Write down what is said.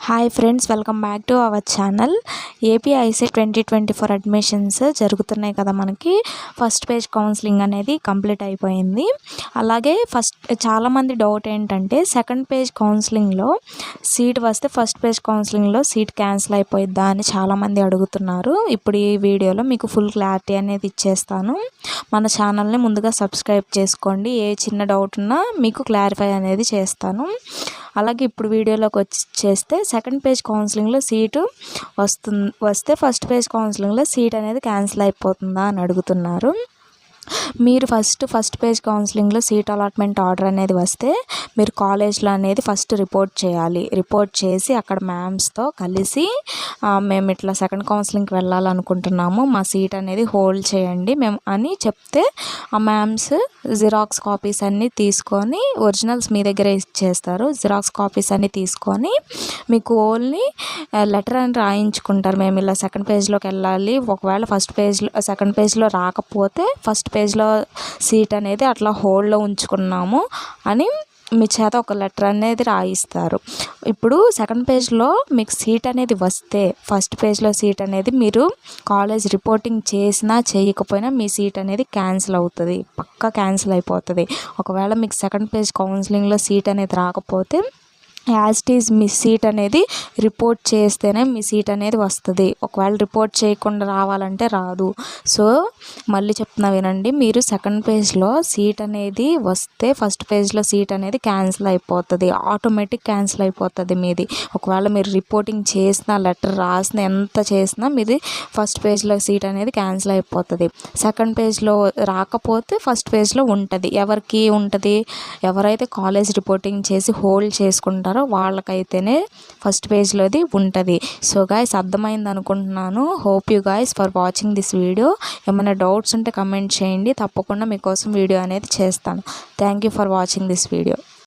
Hi friends, welcome back to our channel. AP ICET 2024 admissions జరుగుతున్నాయి కదా. మనకి ఫస్ట్ పేజ్ కౌన్సిలింగ్ అనేది కంప్లీట్ అయిపోయింది. అలాగే చాలామంది డౌట్ ఏంటంటే సెకండ్ పేజ్ కౌన్సిలింగ్లో సీట్ వస్తే ఫస్ట్ పేజ్ కౌన్సిలింగ్లో సీట్ క్యాన్సిల్ అయిపోయిద్దా అని చాలామంది అడుగుతున్నారు. ఇప్పుడు ఈ వీడియోలో మీకు ఫుల్ క్లారిటీ అనేది ఇచ్చేస్తాను. మన ఛానల్ని ముందుగా సబ్స్క్రైబ్ చేసుకోండి. ఏ చిన్న డౌట్ ఉన్నా మీకు క్లారిఫై అనేది చేస్తాను. అలాగే ఇప్పుడు వీడియోలోకి చేస్తే సెకండ్ పేజ్ కౌన్సిలింగ్లో సీటు వస్తే ఫస్ట్ పేజ్ కౌన్సిలింగ్లో సీట్ అనేది క్యాన్సిల్ అయిపోతుందా అని అడుగుతున్నారు. మీరు ఫస్ట్ పేజ్ కౌన్సిలింగ్లో సీట్ అలాట్మెంట్ ఆర్డర్ అనేది వస్తే మీరు కాలేజ్లో అనేది ఫస్ట్ రిపోర్ట్ చేయాలి. రిపోర్ట్ చేసి అక్కడ మ్యామ్స్తో కలిసి మేము ఇట్లా సెకండ్ కౌన్సిలింగ్కి వెళ్ళాలనుకుంటున్నాము, మా సీట్ అనేది హోల్డ్ చేయండి మేము అని చెప్తే ఆ మ్యామ్స్ జిరాక్స్ కాపీస్ అన్నీ తీసుకొని, ఒరిజినల్స్ మీ దగ్గర ఇచ్చేస్తారు. జిరాక్స్ కాపీస్ అన్నీ తీసుకొని మీకు ఓన్లీ లెటర్ అని రాయించుకుంటారు. మేము ఇలా సెకండ్ పేజ్లోకి వెళ్ళాలి, ఒకవేళ సెకండ్ పేజ్లో రాకపోతే ఫస్ట్ పేజ్లో సీట్ అనేది అట్లా హోల్డ్లో ఉంచుకున్నాము అని మీ చేత ఒక లెటర్ అనేది రాయిస్తారు. ఇప్పుడు సెకండ్ పేజ్లో మీకు సీట్ అనేది వస్తే ఫస్ట్ పేజ్లో సీట్ అనేది మీరు కాలేజ్ రిపోర్టింగ్ చేసినా చేయకపోయినా మీ సీట్ అనేది క్యాన్సిల్ అవుతుంది, పక్కా క్యాన్సిల్ అయిపోతుంది. ఒకవేళ మీకు సెకండ్ పేజ్ కౌన్సిలింగ్లో సీట్ అనేది రాకపోతే as it is me seat అనేది రిపోర్ట్ చేస్తేనే మీ సీట్ అనేది వస్తుంది. ఒకవేళ రిపోర్ట్ చేయకుండా రావాలంటే రాదు. సో మళ్ళీ చెప్తున్నా వినండి, మీరు సెకండ్ పేజ్లో సీట్ అనేది వస్తే ఫస్ట్ పేజ్లో సీట్ అనేది క్యాన్సిల్ అయిపోతుంది, ఆటోమేటిక్ క్యాన్సిల్ అయిపోతుంది మీది. ఒకవేళ మీరు రిపోర్టింగ్ చేసినా లెటర్ రాసినా ఎంత చేసినా మీది ఫస్ట్ పేజ్లో సీట్ అనేది క్యాన్సిల్ అయిపోతుంది. సెకండ్ పేజ్లో రాకపోతే ఫస్ట్ పేజ్లో ఉంటుంది. ఎవరికి ఉంటుంది? ఎవరైతే కాలేజ్ రిపోర్టింగ్ చేసి హోల్డ్ చేసుకుంటారో వాళ్ళకైతేనే ఫస్ట్ పేజ్లోది ఉంటుంది. సో గైస్, అర్థమైంది అనుకుంటున్నాను. Hope you guys for watching this video. ఏమైనా డౌట్స్ ఉంటే కమెంట్ చేయండి, తప్పకుండా మీకోసం వీడియో అనేది చేస్తాను. Thank you for watching this video.